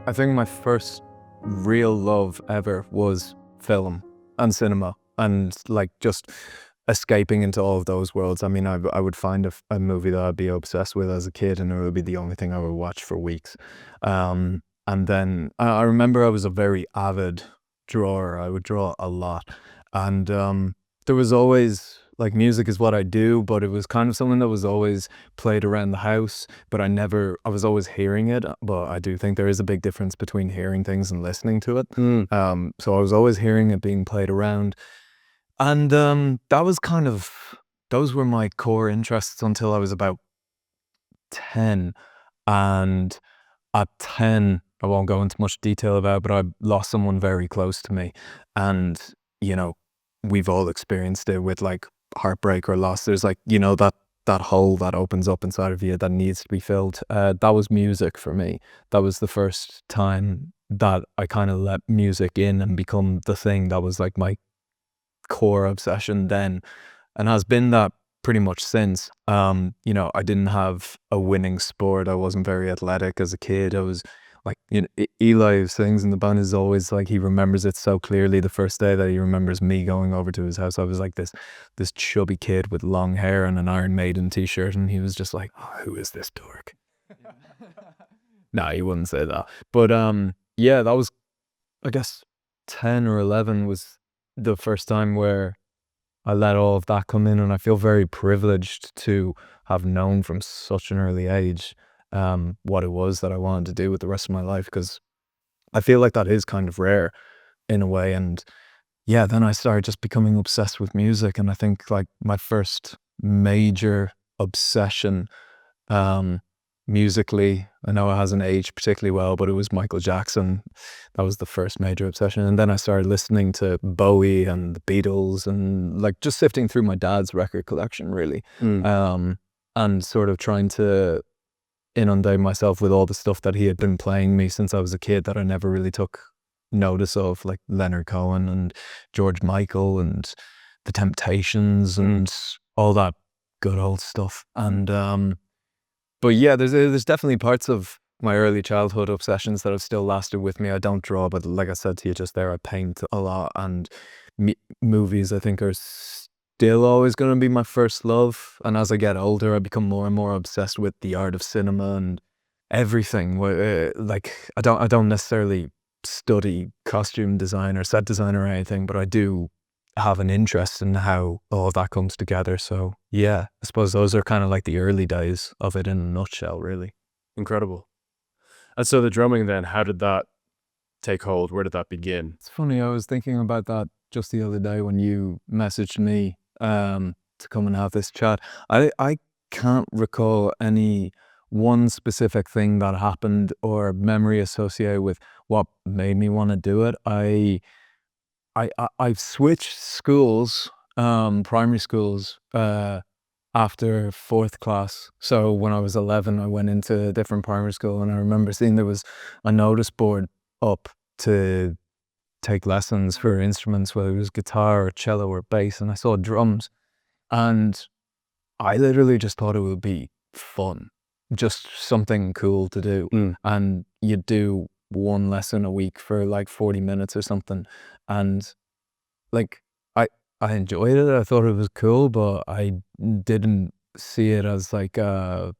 I think my first real love ever was film and cinema, and like just escaping into all of those worlds. I mean, I would find a movie that I'd be obsessed with as a kid, and it would be the only thing I would watch for weeks. And then I remember I was a very avid drawer. I would draw a lot, and there was always like music is what I do, but it was kind of something that was always played around the house, but I was always hearing it. But I do think there is a big difference between hearing things and listening to it. So I was always hearing it being played around. And those were my core interests until I was about 10. And at 10, I won't go into much detail about it, but I lost someone very close to me. And, you know, we've all experienced it with like heartbreak or loss. There's like, that hole that opens up inside of you that needs to be filled. That was music for me. That was the first time that I kind of let music in and become the thing that was like my core obsession then, and has been that pretty much since. I didn't have a winning sport. I wasn't very athletic as a kid. I was like, Eli sings in the band is always like, he remembers it so clearly. The first day that he remembers me going over to his house, I was like this chubby kid with long hair and an Iron Maiden t-shirt, and he was just like, oh, who is this dork? No, he wouldn't say that. But that was, I guess, 10 or 11 was the first time where I let all of that come in, and I feel very privileged to have known from such an early age what it was that I wanted to do with the rest of my life, because I feel like that is kind of rare in a way. And yeah, then I started just becoming obsessed with music, and I think like my first major obsession musically, I know it hasn't aged particularly well, but it was Michael Jackson. That was the first major obsession. And then I started listening to Bowie and the Beatles, and like just sifting through my dad's record collection really. And sort of trying to inundate myself with all the stuff that he had been playing me since I was a kid that I never really took notice of, like Leonard Cohen and George Michael and the Temptations and all that good old stuff. And but yeah, there's definitely parts of my early childhood obsessions that have still lasted with me. I don't draw, but like I said to you just there, I paint a lot, and movies I think are still always going to be my first love. And as I get older, I become more and more obsessed with the art of cinema and everything. Like I don't necessarily study costume design or set design or anything, but I do have an interest in how all of that comes together. So yeah, I suppose those are kind of like the early days of it in a nutshell, really. Incredible. And so the drumming then, how did that take hold? Where did that begin? It's funny, I was thinking about that just the other day when you messaged me to come and have this chat. I can't recall any one specific thing that happened or memory associated with what made me want to do it. I've switched schools, primary schools, after fourth class. So when I was 11, I went into a different primary school, and I remember seeing there was a notice board up to take lessons for instruments, whether it was guitar or cello or bass, and I saw drums, and I literally just thought it would be fun, just something cool to do. And you'd do one lesson a week for like 40 minutes or something, and like I enjoyed it. I thought it was cool, but I didn't see it as like a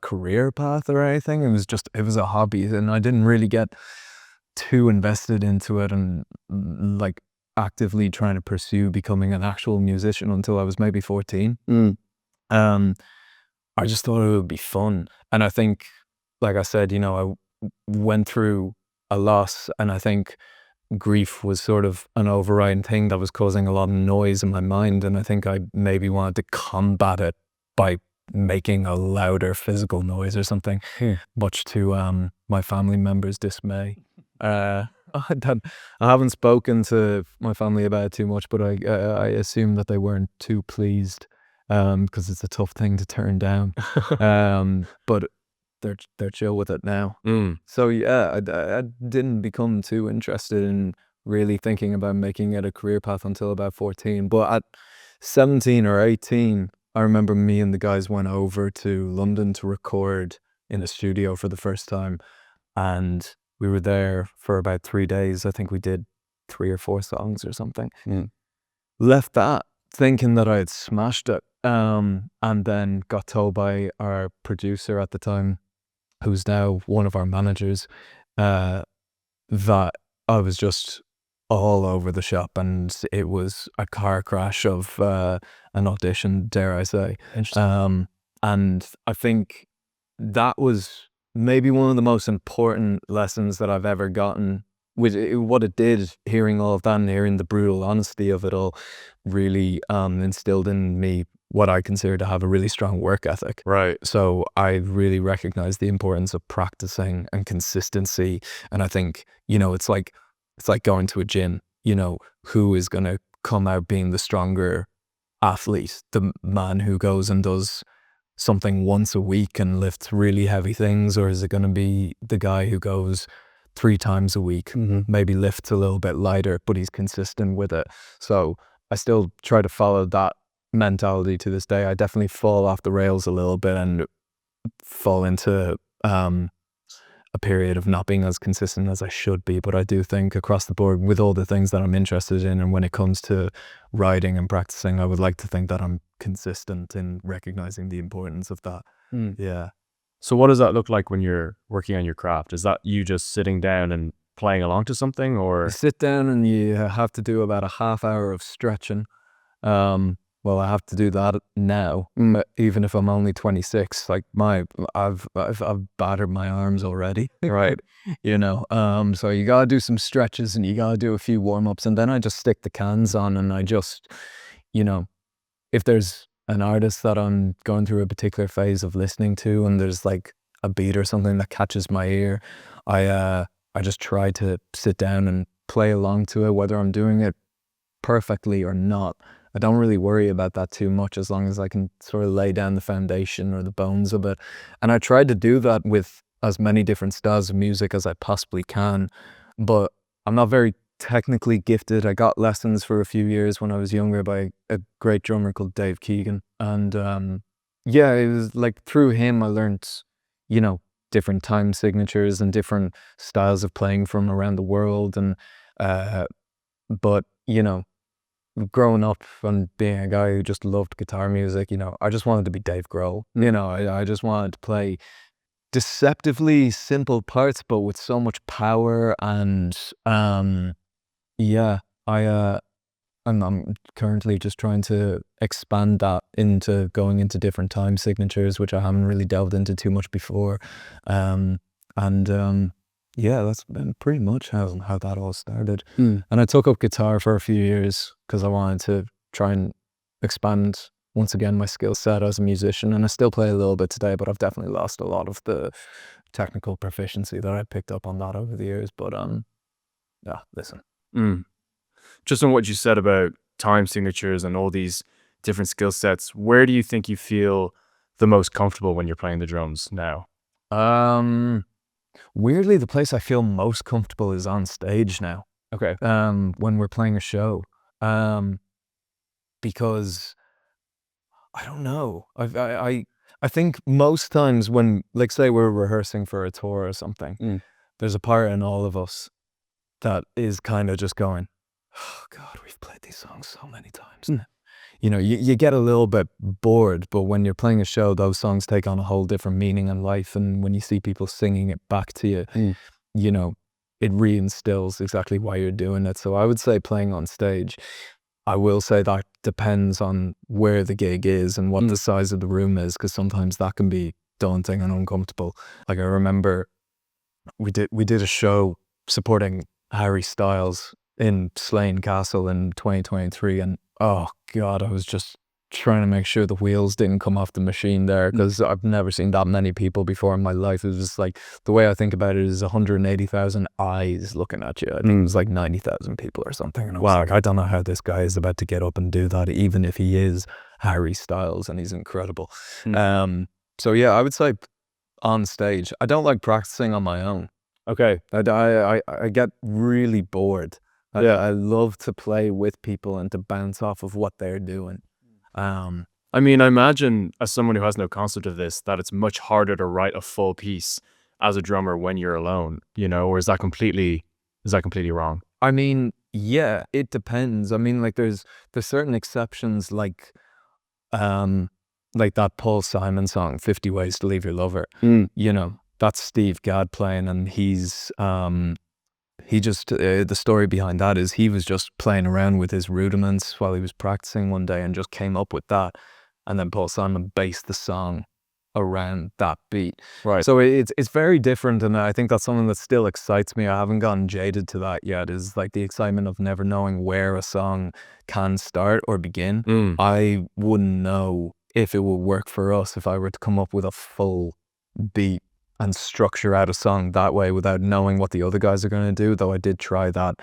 career path or anything. It was a hobby, and I didn't really get too invested into it and like actively trying to pursue becoming an actual musician until I was maybe 14. I just thought it would be fun. And I think, like I said, I went through a loss, and I think grief was sort of an overriding thing that was causing a lot of noise in my mind, and I think I maybe wanted to combat it by making a louder physical noise or something, much to my family members' dismay. I haven't spoken to my family about it too much, but I assume that they weren't too pleased, because it's a tough thing to turn down. But they're chill with it now. So yeah, I didn't become too interested in really thinking about making it a career path until about 14. But at 17 or 18, I remember me and the guys went over to London to record in a studio for the first time. And We were there for about 3 days. I think we did 3 or 4 songs or something. Left that thinking that I had smashed it, and then got told by our producer at the time, who's now one of our managers, that I was just all over the shop, and it was a car crash of an audition, dare I say. Interesting. And I think that was maybe one of the most important lessons that I've ever gotten. What it did, hearing all of that and hearing the brutal honesty of it all, really instilled in me what I consider to have a really strong work ethic. Right. So I really recognize the importance of practicing and consistency. And I think, it's like going to a gym. Who is going to come out being the stronger athlete? The man who goes and does something once a week and lifts really heavy things, or is it going to be the guy who goes 3 times a week, maybe lifts a little bit lighter, but he's consistent with it? So I still try to follow that mentality to this day. I definitely fall off the rails a little bit and fall into a period of not being as consistent as I should be, but I do think across the board, with all the things that I'm interested in, and when it comes to writing and practicing, I would like to think that I'm consistent in recognizing the importance of that. Yeah. So what does that look like when you're working on your craft? Is that you just sitting down and playing along to something, or? You sit down and you have to do about a half hour of stretching. Well, I have to do that now, even if I'm only 26. Like I've battered my arms already, right? So you gotta do some stretches and you gotta do a few warm ups, and then I just stick the cans on, and I just, if there's an artist that I'm going through a particular phase of listening to, and there's like a beat or something that catches my ear, I just try to sit down and play along to it, whether I'm doing it perfectly or not. I don't really worry about that too much, as long as I can sort of lay down the foundation or the bones of it. And I try to do that with as many different styles of music as I possibly can, but I'm not very technically gifted. I got lessons for a few years when I was younger by a great drummer called Dave Keegan. And it was like through him I learned, different time signatures and different styles of playing from around the world. And but growing up and being a guy who just loved guitar music, I just wanted to be Dave Grohl. I just wanted to play deceptively simple parts, but with so much power. And I'm currently just trying to expand that into going into different time signatures, which I haven't really delved into too much before. That's been pretty much how that all started. And I took up guitar for a few years because I wanted to try and expand once again my skill set as a musician, and I still play a little bit today, but I've definitely lost a lot of the technical proficiency that I picked up on that over the years. But listen. Just on what you said about time signatures and all these different skill sets, where do you think you feel the most comfortable when you're playing the drums now? Weirdly, the place I feel most comfortable is on stage now. Okay. When we're playing a show, because I don't know. I think most times when, like, say we're rehearsing for a tour or something, there's a part in all of us that is kind of just going, "Oh God, we've played these songs so many times now." You get a little bit bored, but when you're playing a show, those songs take on a whole different meaning in life. And when you see people singing it back to you, it reinstills exactly why you're doing it. So I would say playing on stage. I will say that depends on where the gig is and what the size of the room is, because sometimes that can be daunting and uncomfortable. Like I remember we did a show supporting Harry Styles in Slane Castle in 2023, and oh God, I was just trying to make sure the wheels didn't come off the machine there, because I've never seen that many people before in my life. It was just like, the way I think about it is 180,000 eyes looking at you. I think it was like 90,000 people or something. And I was like, I don't know how this guy is about to get up and do that, even if he is Harry Styles and he's incredible. So yeah, I would say on stage. I don't like practicing on my own. Okay. I get really bored. I love to play with people and to bounce off of what they're doing. I mean, I imagine as someone who has no concept of this, that it's much harder to write a full piece as a drummer when you're alone, you know, or is that completely wrong? I mean, yeah, it depends. I mean, like there's certain exceptions, like that Paul Simon song, 50 Ways to Leave Your Lover. You know, that's Steve Gadd playing, and he just the story behind that is he was just playing around with his rudiments while he was practicing one day and just came up with that, and then Paul Simon based the song around that beat. Right. So it's very different, and I think that's something that still excites me. I haven't gotten jaded to that yet, is like the excitement of never knowing where a song can start or begin. I wouldn't know if it would work for us if I were to come up with a full beat and structure out a song that way without knowing what the other guys are going to do, though I did try that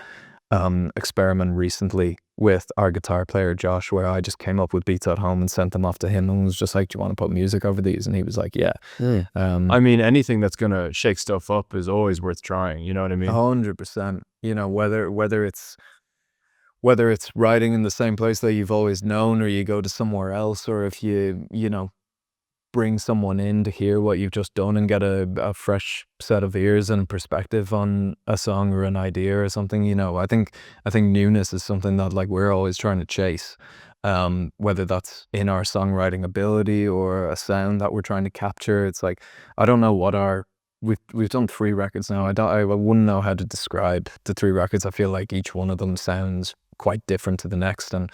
experiment recently with our guitar player Josh, where I just came up with beats at home and sent them off to him and was just like, do you want to put music over these? And he was like, yeah. I mean, anything that's gonna shake stuff up is always worth trying, you know what I mean? 100%. You know, whether it's writing in the same place that you've always known, or you go to somewhere else, or if you know, bring someone in to hear what you've just done and get a fresh set of ears and perspective on a song or an idea or something. You know, I think newness is something that like we're always trying to chase, whether that's in our songwriting ability or a sound that we're trying to capture. It's like, I don't know what we've done 3 records now. I wouldn't know how to describe the 3 records. I feel like each one of them sounds quite different to the next, and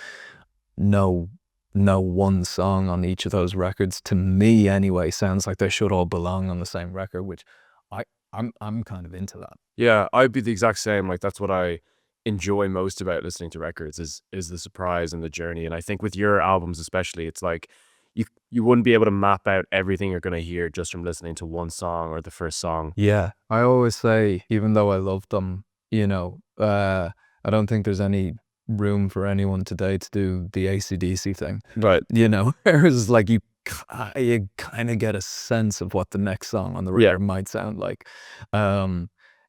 no one song on each of those records, to me anyway, sounds like they should all belong on the same record, which I'm kind of into that. Yeah, I'd be the exact same. Like that's what I enjoy most about listening to records is the surprise and the journey. And I think with your albums especially, it's like you wouldn't be able to map out everything you're gonna hear just from listening to one song or the first song. Yeah, I always say, even though I love them, you know, I don't think there's any room for anyone today to do the AC/DC thing. Right. You know, whereas like you kind of get a sense of what the next song on the Yeah. record might sound like. And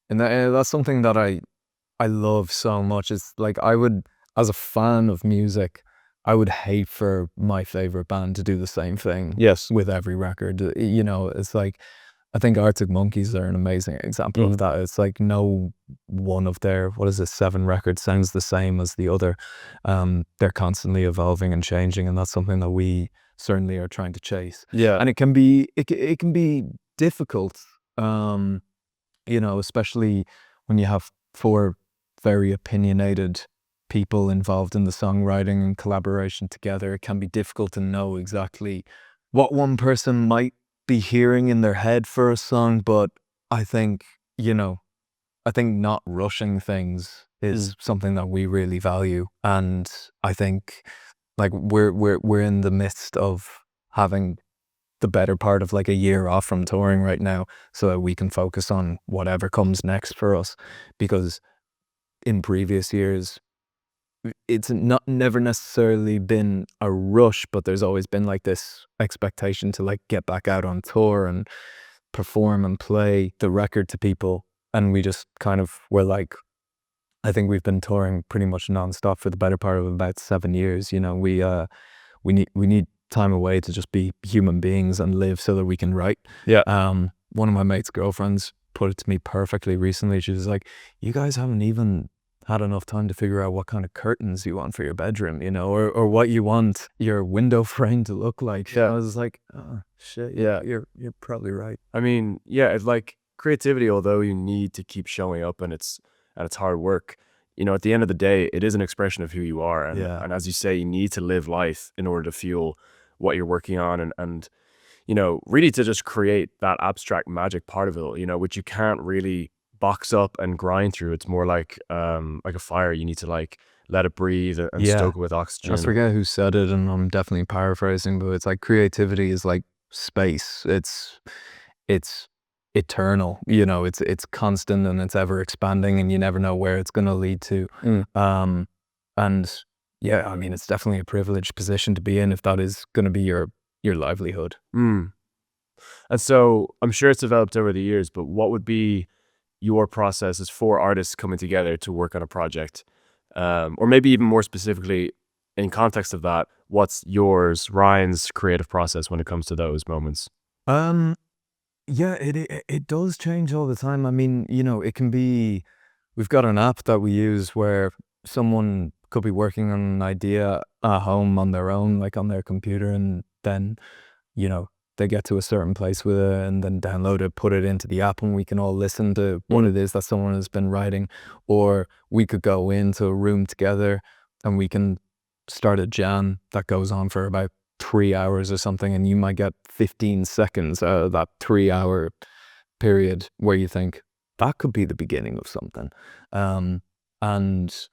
that's something that I love so much. It's like I would, as a fan of music, I would hate for my favorite band to do the same thing Yes. with every record. You know, it's like, I think Arctic Monkeys are an amazing example of that. It's like no one of their, 7 records sounds the same as the other. They're constantly evolving and changing, and that's something that we certainly are trying to chase. Yeah. And it can be difficult, you know, especially when you have 4 very opinionated people involved in the songwriting and collaboration together. It can be difficult to know exactly what one person might be hearing in their head for a song, but I think, you know, not rushing things is something that we really value, and I think like we're in the midst of having the better part of like a year off from touring right now, so that we can focus on whatever comes next for us, because in previous years it's never necessarily been a rush, but there's always been like this expectation to like get back out on tour and perform and play the record to people. And we just kind of were like, I think we've been touring pretty much nonstop for the better part of about 7 years. You know, we need time away to just be human beings and live so that we can write. Yeah. One of my mate's girlfriends put it to me perfectly recently. She was like, you guys haven't even had enough time to figure out what kind of curtains you want for your bedroom, you know, or what you want your window frame to look like. Yeah. I was like, oh shit, yeah, you're probably right. I mean, yeah, it's like creativity, although you need to keep showing up and it's hard work, you know, at the end of the day, it is an expression of who you are. And, and as you say, you need to live life in order to fuel what you're working on and, you know, really to just create that abstract magic part of it, you know, which you can't really box up and grind through. It's more like a fire. You need to like let it breathe and stoke it with oxygen. I forget who said it, and I'm definitely paraphrasing, but it's like creativity is like space. It's eternal, you know, it's constant and it's ever expanding, and you never know where it's going to lead to. And yeah, I mean, it's definitely a privileged position to be in if that is going to be your livelihood. And so I'm sure it's developed over the years, but what would be your process as 4 artists coming together to work on a project? Or maybe even more specifically, in context of that, what's yours, Ryan's creative process when it comes to those moments? Yeah, it does change all the time. I mean, it can be. We've got an app that we use where someone could be working on an idea at home on their own, like on their computer, and then you know, they get to a certain place with it and then download it, put it into the app, and we can all listen to what it is that someone has been writing. Or we could go into a room together and we can start a jam that goes on for about 3 hours or something, and you might get 15 seconds out of that 3 hour period where you think that could be the beginning of something. And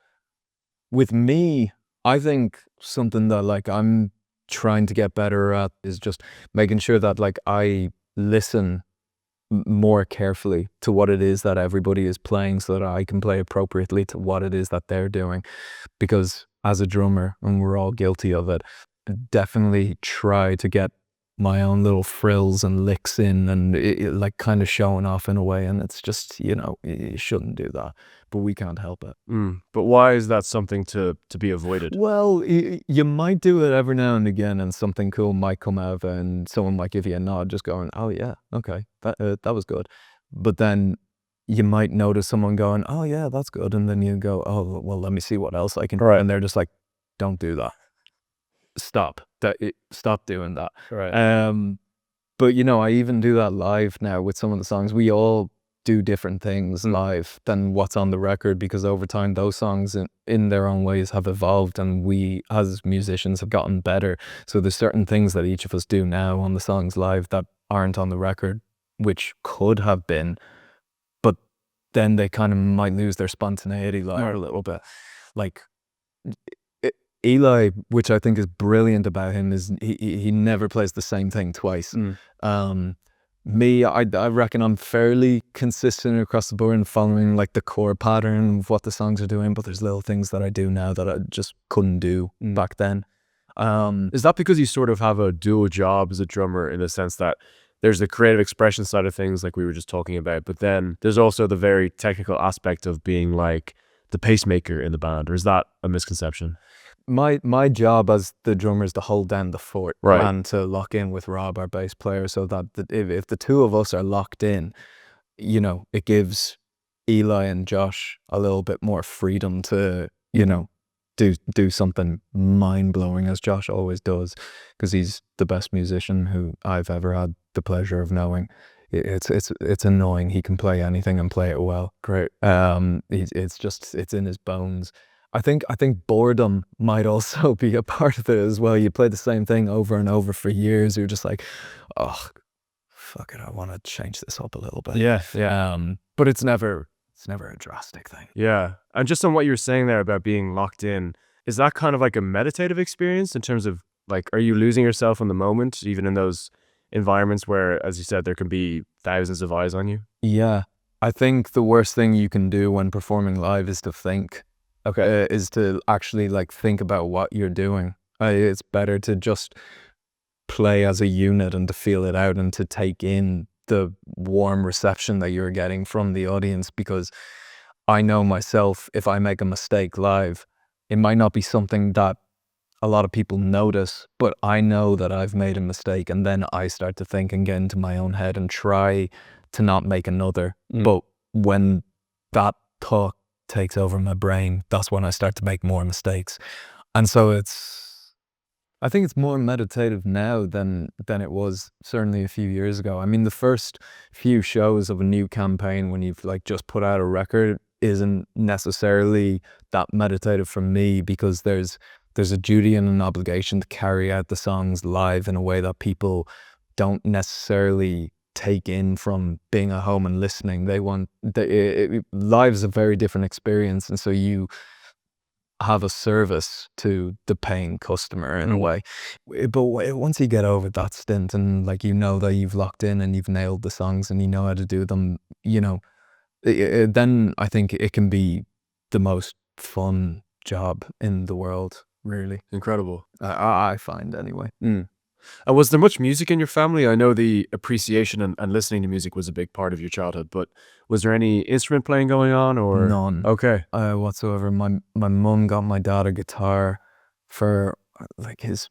with me, I think something that like I'm trying to get better at is just making sure that like I listen more carefully to what it is that everybody is playing so that I can play appropriately to what it is that they're doing. Because as a drummer, and we're all guilty of it, definitely try to get my own little frills and licks in, and like kind of showing off in a way, and it's just, you shouldn't do that, but we can't help it. But why is that something to be avoided? Well, you might do it every now and again, and something cool might come out of it, and someone might give you a nod, just going, "Oh yeah, okay, that was good." But then you might notice someone going, "Oh yeah, that's good," and then you go, "Oh well, let me see what else I can." Right. And they're just like, "Don't do that. Stop. Stop doing that." Right. But I even do that live now with some of the songs. We all do different things live than what's on the record, because over time those songs in their own ways have evolved, and we as musicians have gotten better. So there's certain things that each of us do now on the songs live that aren't on the record, which could have been, but then they kind of might lose their spontaneity live a little bit. Like Eli, which I think is brilliant about him, is he never plays the same thing twice. Me, I reckon I'm fairly consistent across the board and following like the core pattern of what the songs are doing, but there's little things that I do now that I just couldn't do back then. Is that because you sort of have a dual job as a drummer, in the sense that there's the creative expression side of things like we were just talking about, but then there's also the very technical aspect of being like the pacemaker in the band, or is that a misconception? My job as the drummer is to hold down the fort, Right. and to lock in with Rob, our bass player, so that if the two of us are locked in, it gives Eli and Josh a little bit more freedom to, do something mind-blowing, as Josh always does, because he's the best musician who I've ever had the pleasure of knowing. It's annoying. He can play anything and play it well. Great. It's in his bones. I think boredom might also be a part of it as well. You play the same thing over and over for years. You're just like, oh, fuck it, I want to change this up a little bit. Yeah. But it's never a drastic thing. Yeah. And just on what you were saying there about being locked in, is that kind of like a meditative experience in terms of like, are you losing yourself in the moment, even in those environments where, as you said, there can be thousands of eyes on you? Yeah. I think the worst thing you can do when performing live is to think. Is to actually like think about what you're doing. It's better to just play as a unit and to feel it out and to take in the warm reception that you're getting from the audience, because I know myself, if I make a mistake live, it might not be something that a lot of people notice, but I know that I've made a mistake, and then I start to think and get into my own head and try to not make another. But when that thought takes over my brain, that's when I start to make more mistakes. And so I think it's more meditative now than it was certainly a few years ago. I mean, the first few shows of a new campaign, when you've like just put out a record, isn't necessarily that meditative for me, because there's a duty and an obligation to carry out the songs live in a way that people don't necessarily take in from being at home and listening. Live is a very different experience, and so you have a service to the paying customer in a way. But once you get over that stint, and like that you've locked in and you've nailed the songs and you know how to do them, then I think it can be the most fun job in the world, really. Incredible. I find anyway. And was there much music in your family? I know the appreciation and listening to music was a big part of your childhood, but was there any instrument playing going on, or? None. Okay. Whatsoever. My mum got my dad a guitar for like it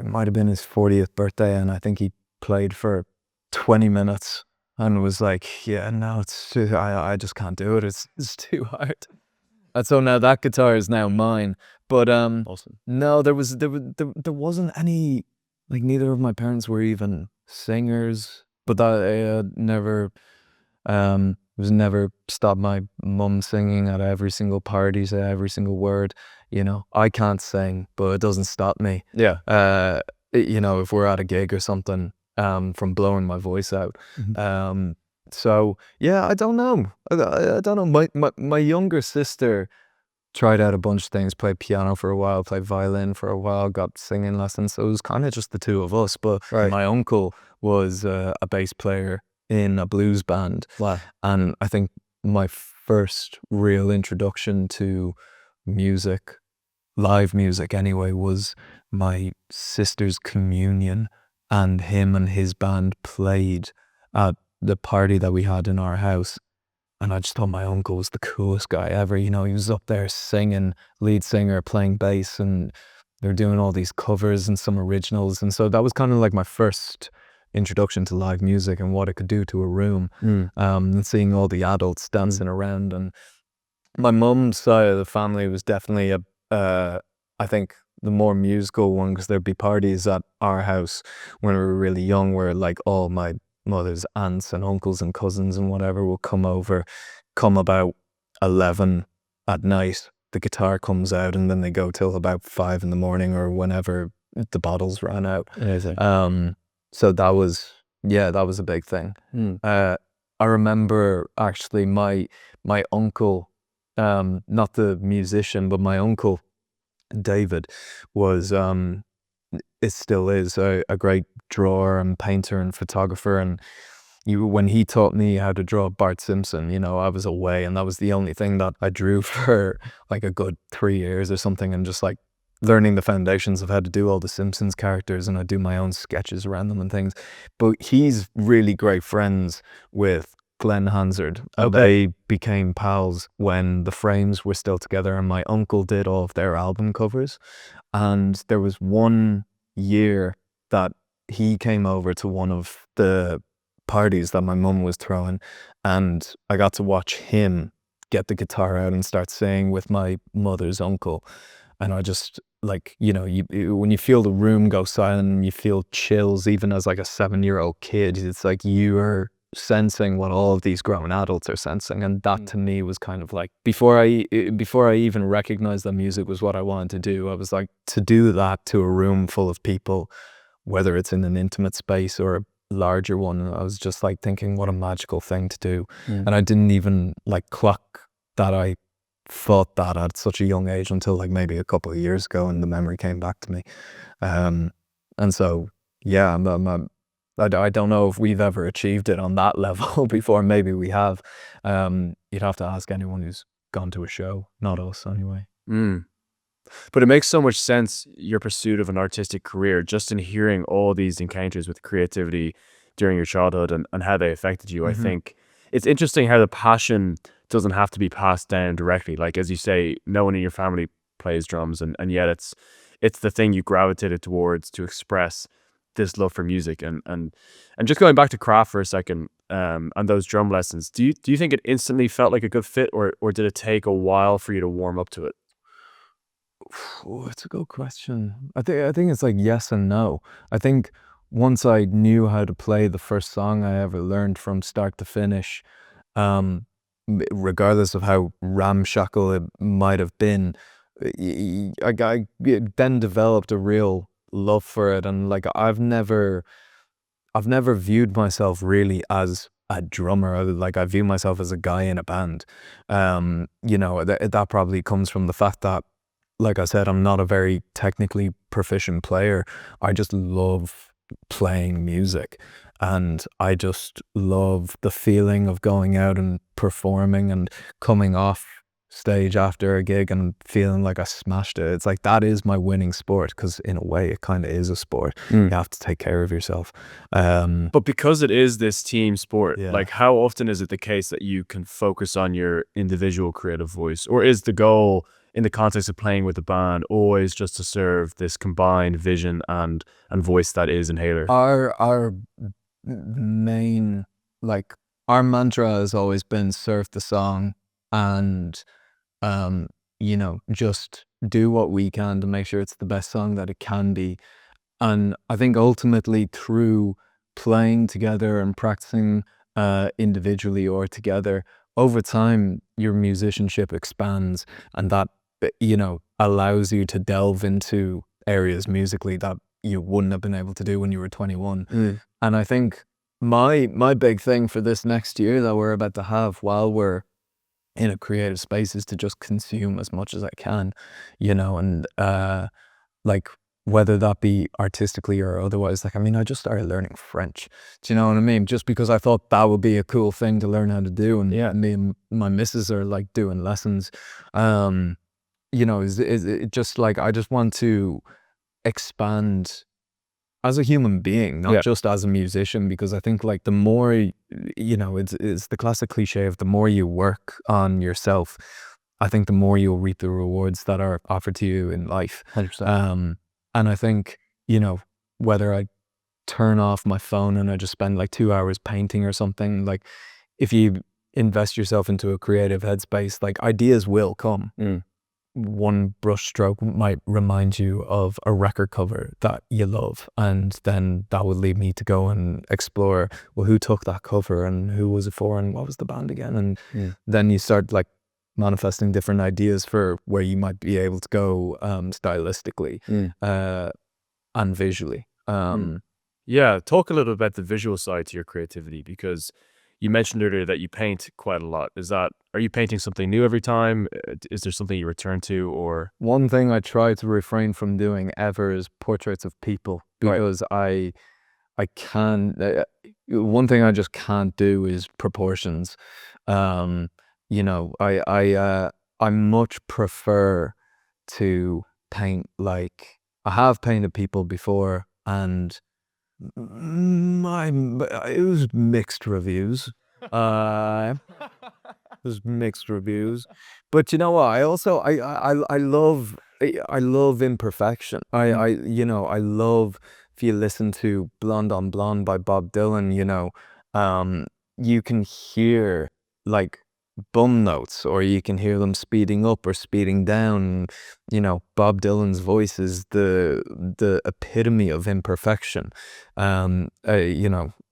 might have been his 40th birthday, and I think he played for 20 minutes and was like, yeah, no, it's too, I just can't do it. It's too hard. And so now that guitar is now mine. But Awesome. no, there wasn't any, like, neither of my parents were even singers, but that never was never stopped my mum singing at every single party, say every single word. You know, I can't sing, but it doesn't stop me. Yeah. You know, if we're at a gig or something, from blowing my voice out. So yeah, I don't know. I don't know. My younger sister tried out a bunch of things, played piano for a while, played violin for a while, got singing lessons. So it was kind of just the two of us. But Right. my uncle was a bass player in a blues band. Wow. And I think my first real introduction to music, live music anyway, was my sister's communion, and him and his band played at the party that we had in our house. And I just thought my uncle was the coolest guy ever. You know, he was up there singing, lead singer, playing bass, and they're doing all these covers and some originals. And so that was kind of like my first introduction to live music and what it could do to a room. And seeing all the adults dancing around. And my mum's side of the family was definitely I think the more musical one, because there'd be parties at our house when we were really young where like all my mother's aunts and uncles and cousins and whatever will come over, come about 11 at night. The guitar comes out and then they go till about 5 in the morning or whenever the bottles ran out. So that was a big thing. I remember actually my uncle, not the musician, but my uncle David was it still is a great drawer and painter and photographer. And when he taught me how to draw Bart Simpson, you know, I was away and that was the only thing that I drew for like a good 3 years or something, and just like learning the foundations of how to do all the Simpsons characters, and I do my own sketches around them and things. But he's really great friends with Glenn Hansard, and they became pals when the Frames were still together, and my uncle did all of their album covers. And there was one year that he came over to one of the parties that my mum was throwing, and I got to watch him get the guitar out and start singing with my mother's uncle. And I just, like, you know, when you feel the room go silent and you feel chills, even as like a 7-year-old kid, it's like you're sensing what all of these grown adults are sensing. And that to me was kind of like, before I even recognized that music was what I wanted to do, I was like, to do that to a room full of people, whether it's in an intimate space or a larger one, I was just like thinking what a magical thing to do. And I didn't even like clock that I thought that at such a young age until like maybe a couple of years ago, and the memory came back to me. And so yeah, I don't know if we've ever achieved it on that level before. Maybe we have. You'd have to ask anyone who's gone to a show, not us anyway. But it makes so much sense, your pursuit of an artistic career, just in hearing all these encounters with creativity during your childhood and how they affected you. I think it's interesting how the passion doesn't have to be passed down directly. Like, as you say, no one in your family plays drums, and yet it's the thing you gravitated towards to express this love for music. And just going back to craft for a second, and those drum lessons, do you think it instantly felt like a good fit, or did it take a while for you to warm up to it? Oh, it's a good question. I think it's like yes and no. I think once I knew how to play the first song I ever learned from start to finish, regardless of how ramshackle it might have been, I then developed a real love for it. And like I've never viewed myself really as a drummer. Like I view myself as a guy in a band. You know, that probably comes from the fact that, like I said, I'm not a very technically proficient player. I just love playing music, and I just love the feeling of going out and performing and coming off stage after a gig and feeling like I smashed it. It's like that is my winning sport, because in a way it kind of is a sport. You have to take care of yourself. But because it is this team sport, Yeah. like how often is it the case that you can focus on your individual creative voice, or is the goal in the context of playing with the band always just to serve this combined vision and voice that is Inhaler? Our main like our mantra has always been surf the song and just do what we can to make sure it's the best song that it can be. And I think ultimately through playing together and practicing individually or together, over time your musicianship expands, and that allows you to delve into areas musically that you wouldn't have been able to do when you were 21. And I think my big thing for this next year that we're about to have while we're in a creative space is to just consume as much as I can, and like whether that be artistically or otherwise. Like, I mean, I just started learning French. Do you know what I mean? Just because I thought that would be a cool thing to learn how to do. And me and my missus are like doing lessons. Is it just like, I just want to expand as a human being, not just as a musician, because I think like the more, it's the classic cliche of the more you work on yourself, I think the more you'll reap the rewards that are offered to you in life. 100%. And I think, whether I turn off my phone and I just spend like 2 hours painting or something, like if you invest yourself into a creative headspace, like ideas will come. One brush stroke might remind you of a record cover that you love, and then that would lead me to go and explore, well, who took that cover and who was it for and what was the band again, and then you start like manifesting different ideas for where you might be able to go stylistically and visually. Yeah, talk a little about the visual side to your creativity, because you mentioned earlier that you paint quite a lot. Are you painting something new every time? Is there something you return to? Or one thing I try to refrain from doing ever is portraits of people, because I can. One thing I just can't do is proportions. I much prefer to paint like I have painted people before, and it was mixed reviews. It was mixed reviews, but you know what? I also I love imperfection. I love, if you listen to Blonde on Blonde by Bob Dylan, you can hear like bum notes, or you can hear them speeding up or speeding down. Bob Dylan's voice is the epitome of imperfection.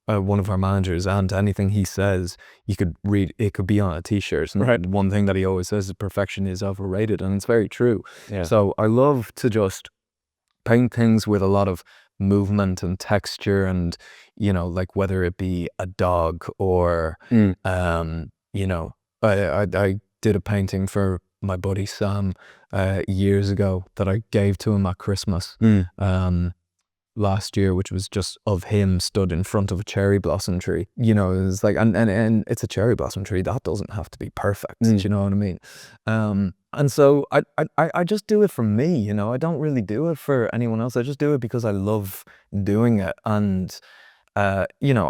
One of our managers, and anything he says, you could read, it could be on a t-shirt. And one thing that he always says is perfection is overrated, and it's very true. So I love to just paint things with a lot of movement and texture, and like whether it be a dog or I did a painting for my buddy Sam years ago that I gave to him at Christmas last year, which was just of him stood in front of a cherry blossom tree. It was like, and it's a cherry blossom tree, that doesn't have to be perfect. Do you know what I mean? And so I just do it for me. I don't really do it for anyone else. I just do it because I love doing it. And I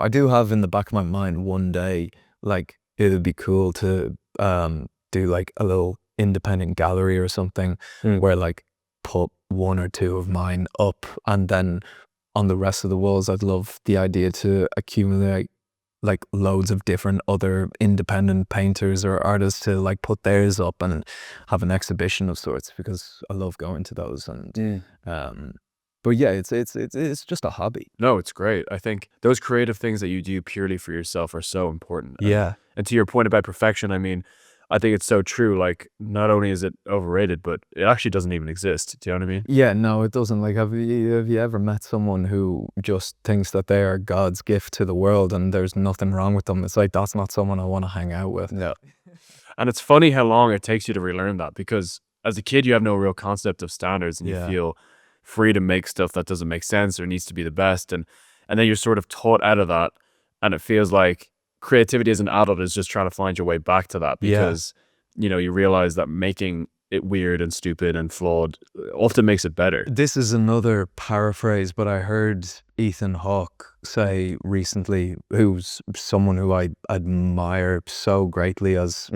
do have in the back of my mind one day, like, it would be cool to do like a little independent gallery or something where like put one or two of mine up, and then on the rest of the walls I'd love the idea to accumulate like loads of different other independent painters or artists to like put theirs up and have an exhibition of sorts, because I love going to those. And but yeah, it's just a hobby. No, it's great. I think those creative things that you do purely for yourself are so important. And to your point about perfection, I mean, I think it's so true. Like, not only is it overrated, but it actually doesn't even exist. Do you know what I mean? Yeah, no, it doesn't. Like, have you ever met someone who just thinks that they are God's gift to the world and there's nothing wrong with them? It's like, that's not someone I want to hang out with. No. And it's funny how long it takes you to relearn that, because as a kid, you have no real concept of standards, and you feel free to make stuff that doesn't make sense or needs to be the best. And then you're sort of taught out of that. And it feels like creativity as an adult is just trying to find your way back to that, because you realize that making it weird and stupid and flawed often makes it better. This is another paraphrase, but I heard Ethan Hawke say recently, who's someone who I admire so greatly as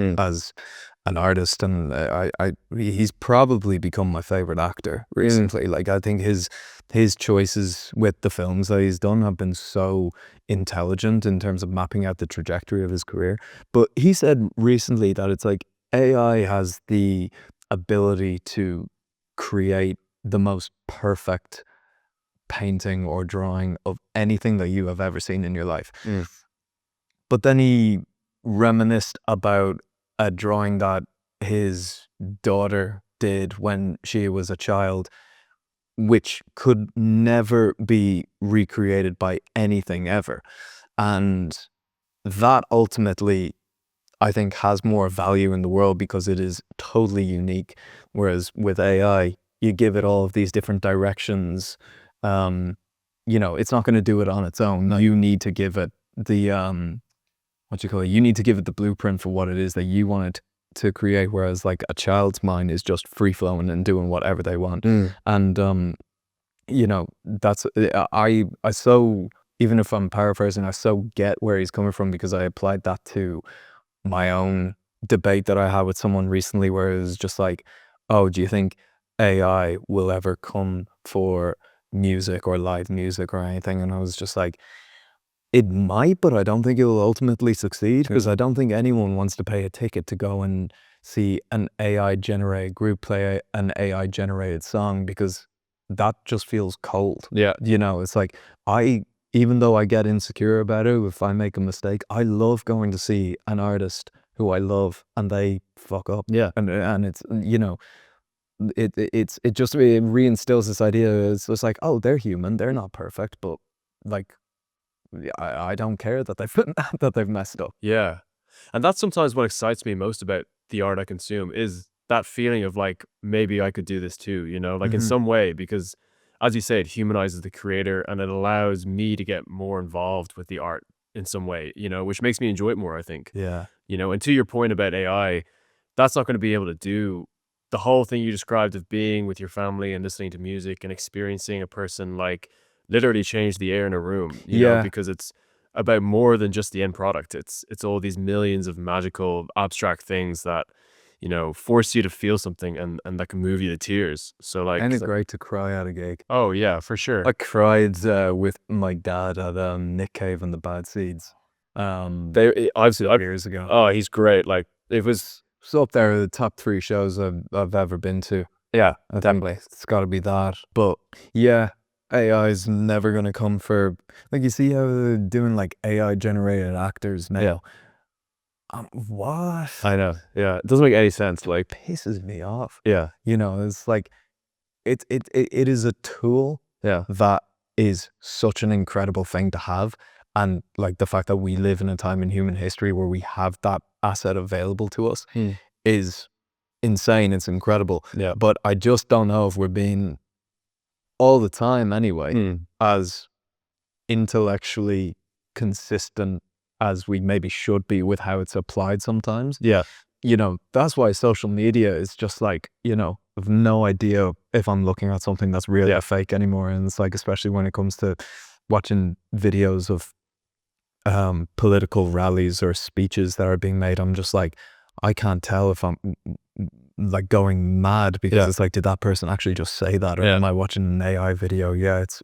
an artist, and he's probably become my favorite actor recently. Like, I think his choices with the films that he's done have been so intelligent in terms of mapping out the trajectory of his career. But he said recently that it's like AI has the ability to create the most perfect painting or drawing of anything that you have ever seen in your life. But then he reminisced about a drawing that his daughter did when she was a child, which could never be recreated by anything ever. And that ultimately, I think, has more value in the world because it is totally unique. Whereas with AI, you give it all of these different directions. It's not going to do it on its own. You need to give it the you need to give it the blueprint for what it is that you want it to create. Whereas like a child's mind is just free flowing and doing whatever they want. And that's I so, even if I'm paraphrasing, I so get where he's coming from, because I applied that to my own debate that I had with someone recently, where it was just like, oh, do you think AI will ever come for music or live music or anything? And I was just like, it might, but I don't think it will ultimately succeed, because I don't think anyone wants to pay a ticket to go and see an AI generated group play an AI generated song, because that just feels cold. It's like, even though I get insecure about it if I make a mistake, I love going to see an artist who I love and they fuck up. And it's, it just reinstills this idea. It's just like, oh, they're human, they're not perfect, but like, I don't care that they've messed up. Yeah. And that's sometimes what excites me most about the art I consume, is that feeling of like, maybe I could do this too, like in some way, because as you say, it humanizes the creator and it allows me to get more involved with the art in some way, which makes me enjoy it more, I think. And to your point about AI, that's not going to be able to do the whole thing you described of being with your family and listening to music and experiencing a person like literally change the air in a room, because it's about more than just the end product. It's all these millions of magical, abstract things that, force you to feel something and that can move you to tears. So like, and it's great to cry at a gig. Oh yeah, for sure. I cried with my dad at Nick Cave and the Bad Seeds. Obviously years ago. Oh, he's great. Like, it was up there the top 3 shows I've ever been to. Yeah, definitely. It's got to be that. But yeah, AI is never going to come for, like, you see how they're doing like AI generated actors now. What? I know. Yeah, it doesn't make any sense. Like, it pisses me off. Yeah. It's like, it is a tool that is such an incredible thing to have. And like, the fact that we live in a time in human history where we have that asset available to us is insane. It's incredible. Yeah. But I just don't know if we're being, all the time anyway, as intellectually consistent as we maybe should be with how it's applied sometimes. Yeah. That's why social media is just like, I've no idea if I'm looking at something that's real or fake anymore. And it's like, especially when it comes to watching videos of political rallies or speeches that are being made, I'm just like, I can't tell if I'm like going mad, because it's like, did that person actually just say that, or am I watching an AI video? It's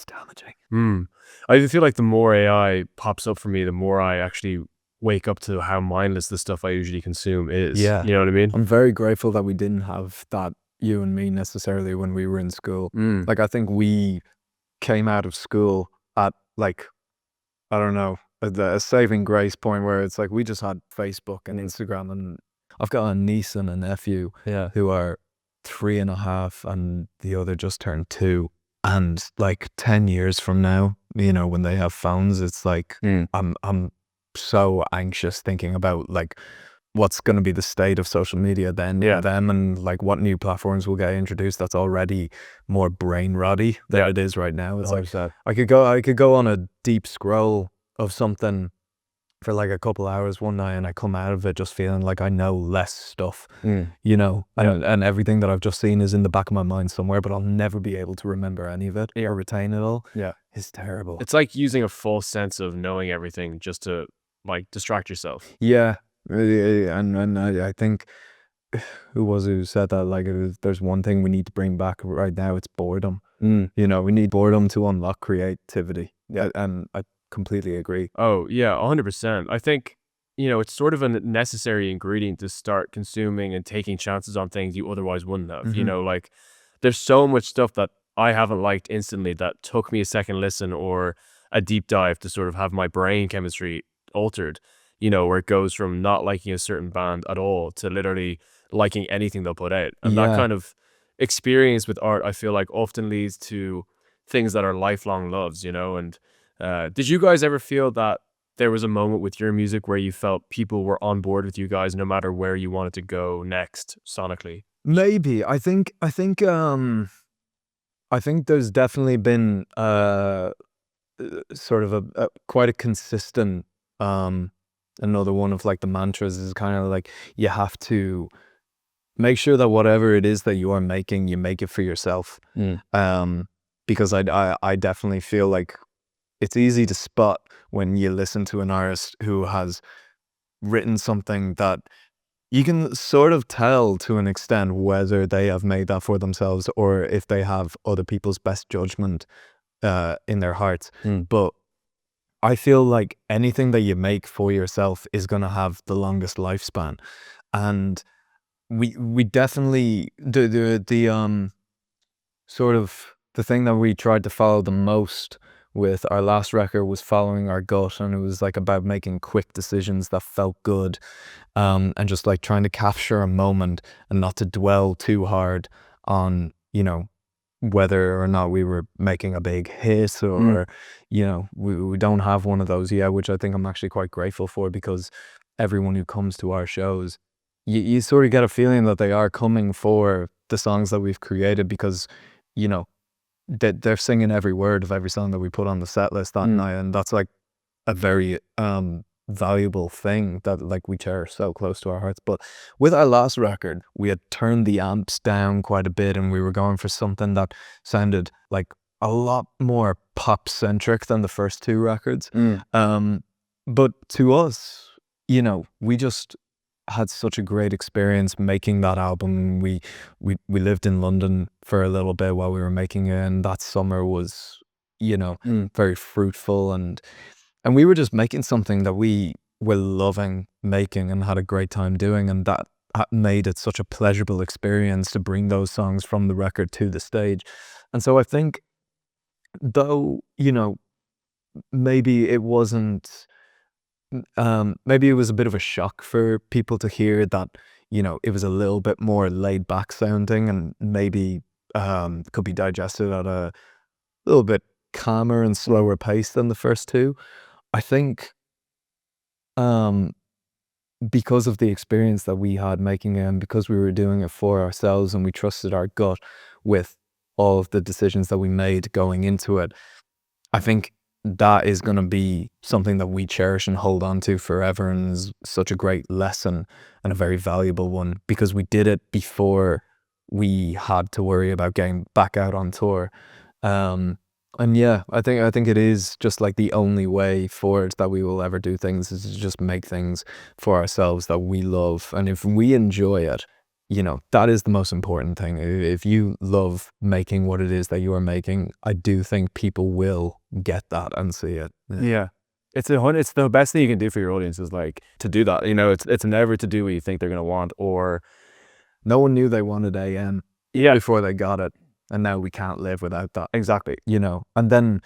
damaging. I feel like the more AI pops up for me, the more I actually wake up to how mindless the stuff I usually consume is. You know what I mean? I'm very grateful that we didn't have that, you and me, necessarily when we were in school. Like, I think we came out of school at like, I don't know, a saving grace point where it's like, we just had Facebook and Instagram. And I've got a niece and a nephew who are 3.5 and the other just turned 2. And like 10 years from now, when they have phones, it's like, I'm so anxious thinking about like what's going to be the state of social media then for them, and like what new platforms will get introduced that's already more brain rotty than it is right now. It's like, I could go on a deep scroll of something for like a couple hours one night, and I come out of it just feeling like I know less stuff, and everything that I've just seen is in the back of my mind somewhere, but I'll never be able to remember any of it or retain it all. It's terrible. It's like using a false sense of knowing everything just to like distract yourself. Yeah. And I think, who was it who said that? Like, there's one thing we need to bring back right now. It's boredom. You know, we need boredom to unlock creativity. Yeah, and I completely agree. Oh yeah, 100%. I think, you know, it's sort of a necessary ingredient to start consuming and taking chances on things you otherwise wouldn't have. You know, like there's so much stuff that I haven't liked instantly that took me a second listen or a deep dive to sort of have my brain chemistry altered. You know, where it goes from not liking a certain band at all to literally liking anything they'll put out. And that Yeah. kind of experience with art, I feel like often leads to things that are lifelong loves, you know. And did you guys ever feel that there was a moment with your music where you felt people were on board with you guys no matter where you wanted to go next sonically? Maybe. I think there's definitely been sort of a quite a consistent, another one of like the mantras is kind of like, you have to make sure that whatever it is that you are making, you make it for yourself. Because I definitely feel like it's easy to spot when you listen to an artist who has written something that you can sort of tell to an extent whether they have made that for themselves or if they have other people's best judgment in their hearts. But I feel like anything that you make for yourself is going to have the longest lifespan. And we definitely, the sort of the thing that we tried to follow the most with our last record was following our gut, and it was like about making quick decisions that felt good, and just like trying to capture a moment and not to dwell too hard on, you know, whether or not we were making a big hit or, you know, we don't have one of those yet, which I think I'm actually quite grateful for, because everyone who comes to our shows, you sort of get a feeling that they are coming for the songs that we've created, because, you know, they're singing every word of every song that we put on the set list that night, and that's like a very valuable thing that like we cherish so close to our hearts. But with our last record, we had turned the amps down quite a bit, and we were going for something that sounded like a lot more pop centric than the first two records. But to us, you know, we just had such a great experience making that album. We lived in London for a little bit while we were making it, and that summer was, you know, very fruitful, and we were just making something that we were loving making and had a great time doing, and that made it such a pleasurable experience to bring those songs from the record to the stage. And so I think, though, you know, maybe it wasn't, maybe it was a bit of a shock for people to hear that, you know, it was a little bit more laid back sounding, and maybe could be digested at a little bit calmer and slower pace than the first two. I think because of the experience that we had making it, and because we were doing it for ourselves and we trusted our gut with all of the decisions that we made going into it, I think that is going to be something that we cherish and hold on to forever, and is such a great lesson and a very valuable one, because we did it before we had to worry about getting back out on tour. And yeah, I think it is just like the only way forward that we will ever do things, is to just make things for ourselves that we love. And if we enjoy it, you know, that is the most important thing. If you love making what it is that you are making, I do think people will get that and see it. Yeah. It's the best thing you can do for your audience is like to do that. You know, it's never to do what you think they're gonna want, or no one knew they wanted AM before they got it, and now we can't live without that. Exactly. You know, and then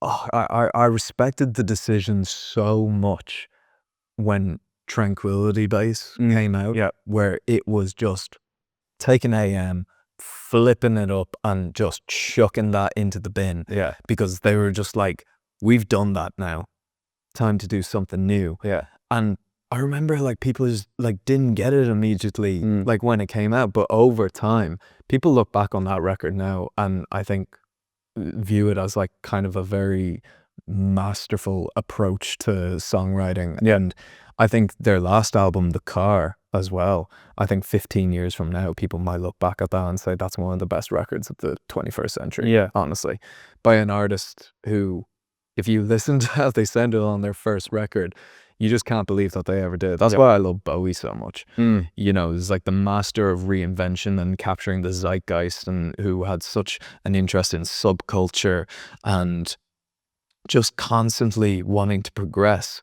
I respected the decision so much when Tranquility Base came out, where it was just taking AM, flipping it up, and just chucking that into the bin. Yeah. Because they were just like, we've done that now. Time to do something new. Yeah. And I remember like people just like didn't get it immediately, like when it came out, but over time, people look back on that record now and I think view it as like kind of a very masterful approach to songwriting. And I think their last album, The Car, as well, I think 15 years from now, people might look back at that and say that's one of the best records of the 21st century. Yeah. Honestly, by an artist who, if you listen to how they sounded on their first record, you just can't believe that they ever did. That's Yep. why I love Bowie so much. You know, he's like the master of reinvention and capturing the zeitgeist, and who had such an interest in subculture and just constantly wanting to progress.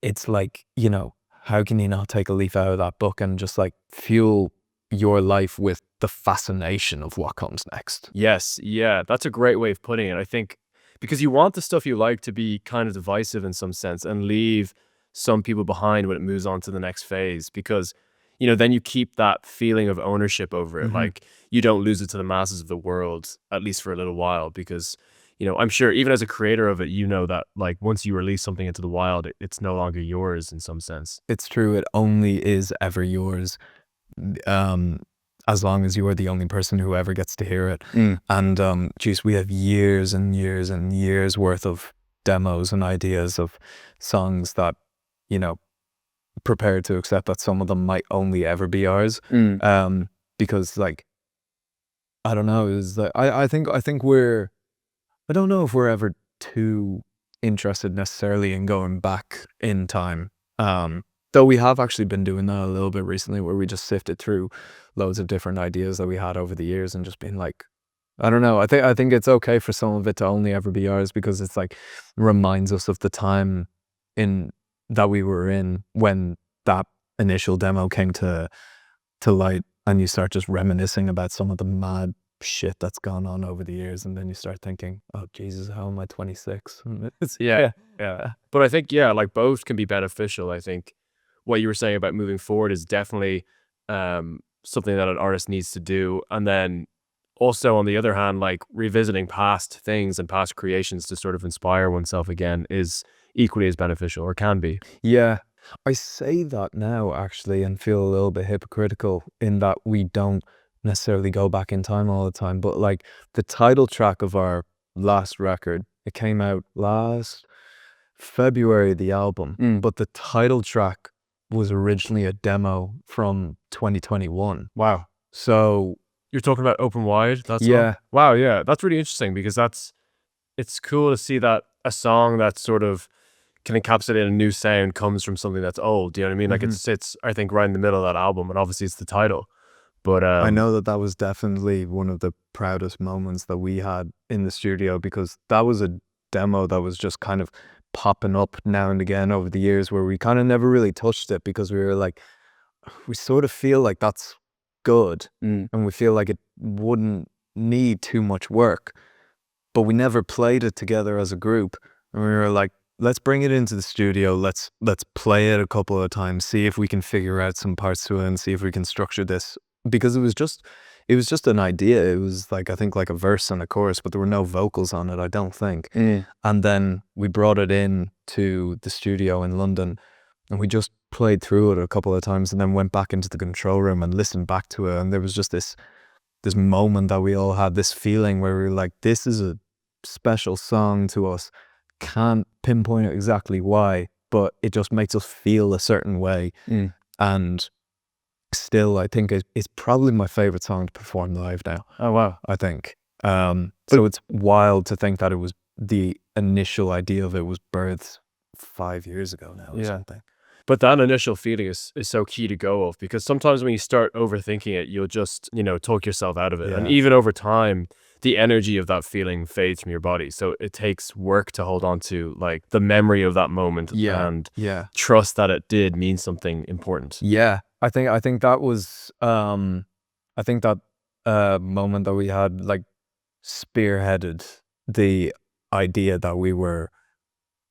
It's like, you know, how can you not take a leaf out of that book and just like fuel your life with the fascination of what comes next? Yes, yeah, that's a great way of putting it. I think because you want the stuff you like to be kind of divisive in some sense and leave some people behind when it moves on to the next phase, because you know, then you keep that feeling of ownership over it. Like you don't lose it to the masses of the world, at least for a little while, because you know, I'm sure even as a creator of it, you know that like once you release something into the wild, it's no longer yours in some sense. It's true. It only is ever yours, as long as you are the only person who ever gets to hear it. And geez, we have years and years and years worth of demos and ideas of songs that, you know, prepared to accept that some of them might only ever be ours. Because like, I don't know, is that I think I don't know if we're ever too interested necessarily in going back in time. Though we have actually been doing that a little bit recently, where we just sifted through loads of different ideas that we had over the years and just been like, I don't know. I think it's okay for some of it to only ever be ours, because it's like reminds us of the time in that we were in when that initial demo came to light, and you start just reminiscing about some of the mad shit that's gone on over the years, and then you start thinking, oh Jesus, how am I 26? Yeah. But I think, yeah, like both can be beneficial. I think what you were saying about moving forward is definitely something that an artist needs to do. And then also on the other hand, like revisiting past things and past creations to sort of inspire oneself again is equally as beneficial, or can be. Yeah. I say that now actually and feel a little bit hypocritical in that we don't necessarily go back in time all the time, but like the title track of our last record, it came out last February, the album, but the title track was originally a demo from 2021. Wow. So You're talking about Open Wide? That's yeah. Wow, yeah. That's really interesting, because it's cool to see that a song that sort of can encapsulate a new sound comes from something that's old. Do you know what I mean? Like it sits, I think, right in the middle of that album, and obviously it's the title. But I know that was definitely one of the proudest moments that we had in the studio, because that was a demo that was just kind of popping up now and again over the years, where we kind of never really touched it, because we were like, we sort of feel like that's good, and we feel like it wouldn't need too much work, but we never played it together as a group, and we were like, let's bring it into the studio, let's play it a couple of times, see if we can figure out some parts to it, and see if we can structure this, because it was just an idea. It was like, I think like a verse and a chorus, but there were no vocals on it, I don't think. And then we brought it in to the studio in London, and we just played through it a couple of times, and then went back into the control room and listened back to it, and there was just this moment that we all had, this feeling where we were like, this is a special song to us. Can't pinpoint it exactly why, but it just makes us feel a certain way. And still, I think it's probably my favorite song to perform live now. oh wow. I think. So it's wild to think that it was the initial idea of it was birthed 5 years ago now or something. But that initial feeling is so key to go of, because sometimes when you start overthinking it, you'll just, you know, talk yourself out of it. And even over time, the energy of that feeling fades from your body. So it takes work to hold on to like the memory of that moment and trust that it did mean something important. Yeah. I think that was I think that moment that we had like spearheaded the idea that we were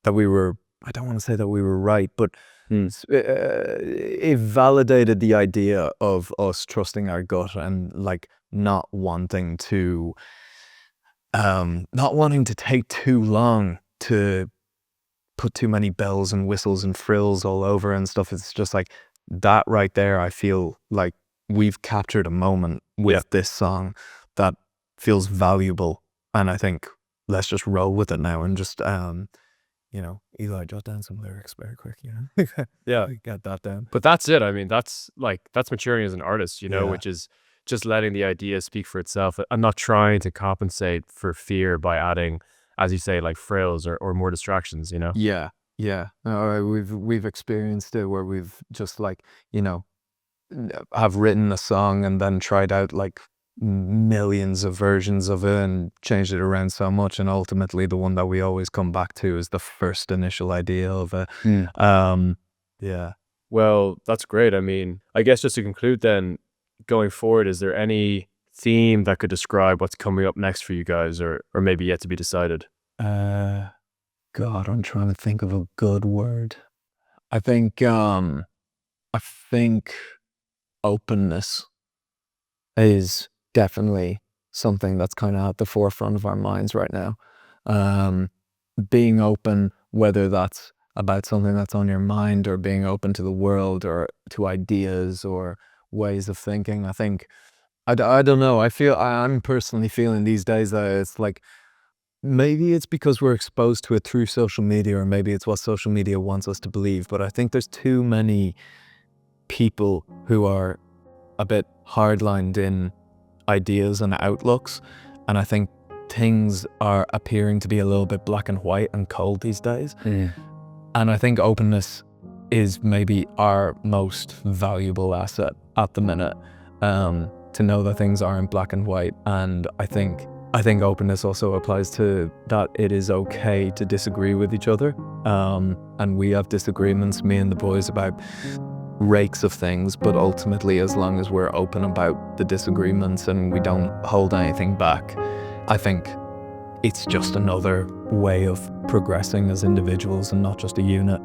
I don't want to say that we were right, but it validated the idea of us trusting our gut and like not wanting to take too long to put too many bells and whistles and frills all over and stuff. It's just like that right there. I feel like we've captured a moment with this song that feels valuable, and I think let's just roll with it now and just you know, Eli, jot down some lyrics very quick, you know. Got that down. But that's it. I mean, that's maturing as an artist, you know, which is just letting the idea speak for itself and not trying to compensate for fear by adding, as you say, like frills or more distractions, you know? Yeah. Yeah, we've experienced it where we've just like, you know, have written a song and then tried out like millions of versions of it and changed it around so much, and ultimately the one that we always come back to is the first initial idea of it. Yeah. Well, that's great. I mean, I guess just to conclude then, going forward, is there any theme that could describe what's coming up next for you guys, or maybe yet to be decided? God, I'm trying to think of a good word. I think openness is definitely something that's kind of at the forefront of our minds right now. Being open, whether that's about something that's on your mind, or being open to the world or to ideas or ways of thinking. I think, I don't know, I'm personally feeling these days that it's like, maybe it's because we're exposed to it through social media, or maybe it's what social media wants us to believe, but I think there's too many people who are a bit hardlined in ideas and outlooks, and I think things are appearing to be a little bit black and white and cold these days. And I think openness is maybe our most valuable asset at the minute, to know that things aren't black and white. And I think openness also applies to that it is okay to disagree with each other. And we have disagreements, me and the boys, about rakes of things, but ultimately, as long as we're open about the disagreements and we don't hold anything back, I think it's just another way of progressing as individuals and not just a unit.